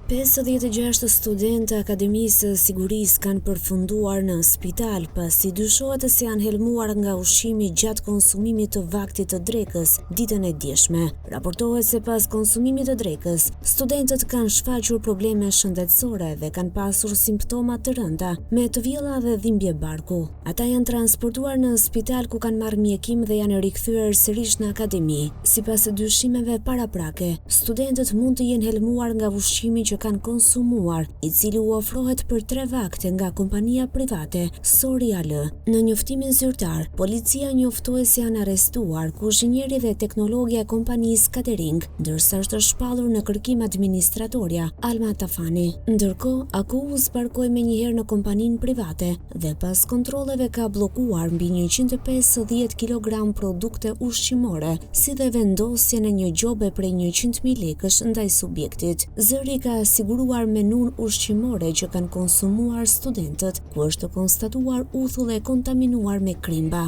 56 studentë Akademisë së Sigurisë kanë përfunduar në spital pasi dyshohet se janë helmuar nga ushqimi gjatë konsumimit të vaktit të drekës ditën e djeshme. Raportohet se pas konsumimit të drekës, studentët kanë shfaqur probleme shëndetësore dhe kanë pasur simptoma të rënda me të vjella dhe dhimbje barku. Ata janë transportuar në spital ku kanë marrë mjekim dhe janë rikthyer sërish në akademi. Sipas dyshimeve paraprake, studentët mund të jenë helmuar nga ushqimi që kanë konsumuar, i cili u ofrohet për 3 vakte nga kompania private Sorial. Në njoftimin zyrtar, policia njoftoi se janë arrestuar kuzhinjeri dhe teknologja e kompanisë Catering, ndërsa është shpallur në kërkim administratorja Alma Tafani. Ndërkohë, AKU zbarkoi menjëherë në kompaninë private dhe pas kontrolleve ka bllokuar mbi 150 kg produkte ushqimore, si dhe vendosjen e një gjobe prej 100.000 lekësh ndaj subjektit. Zëri ka siguruar menun ushqimore që kanë konsumuar studentët, ku është konstatuar uthull e kontaminuar me krimba.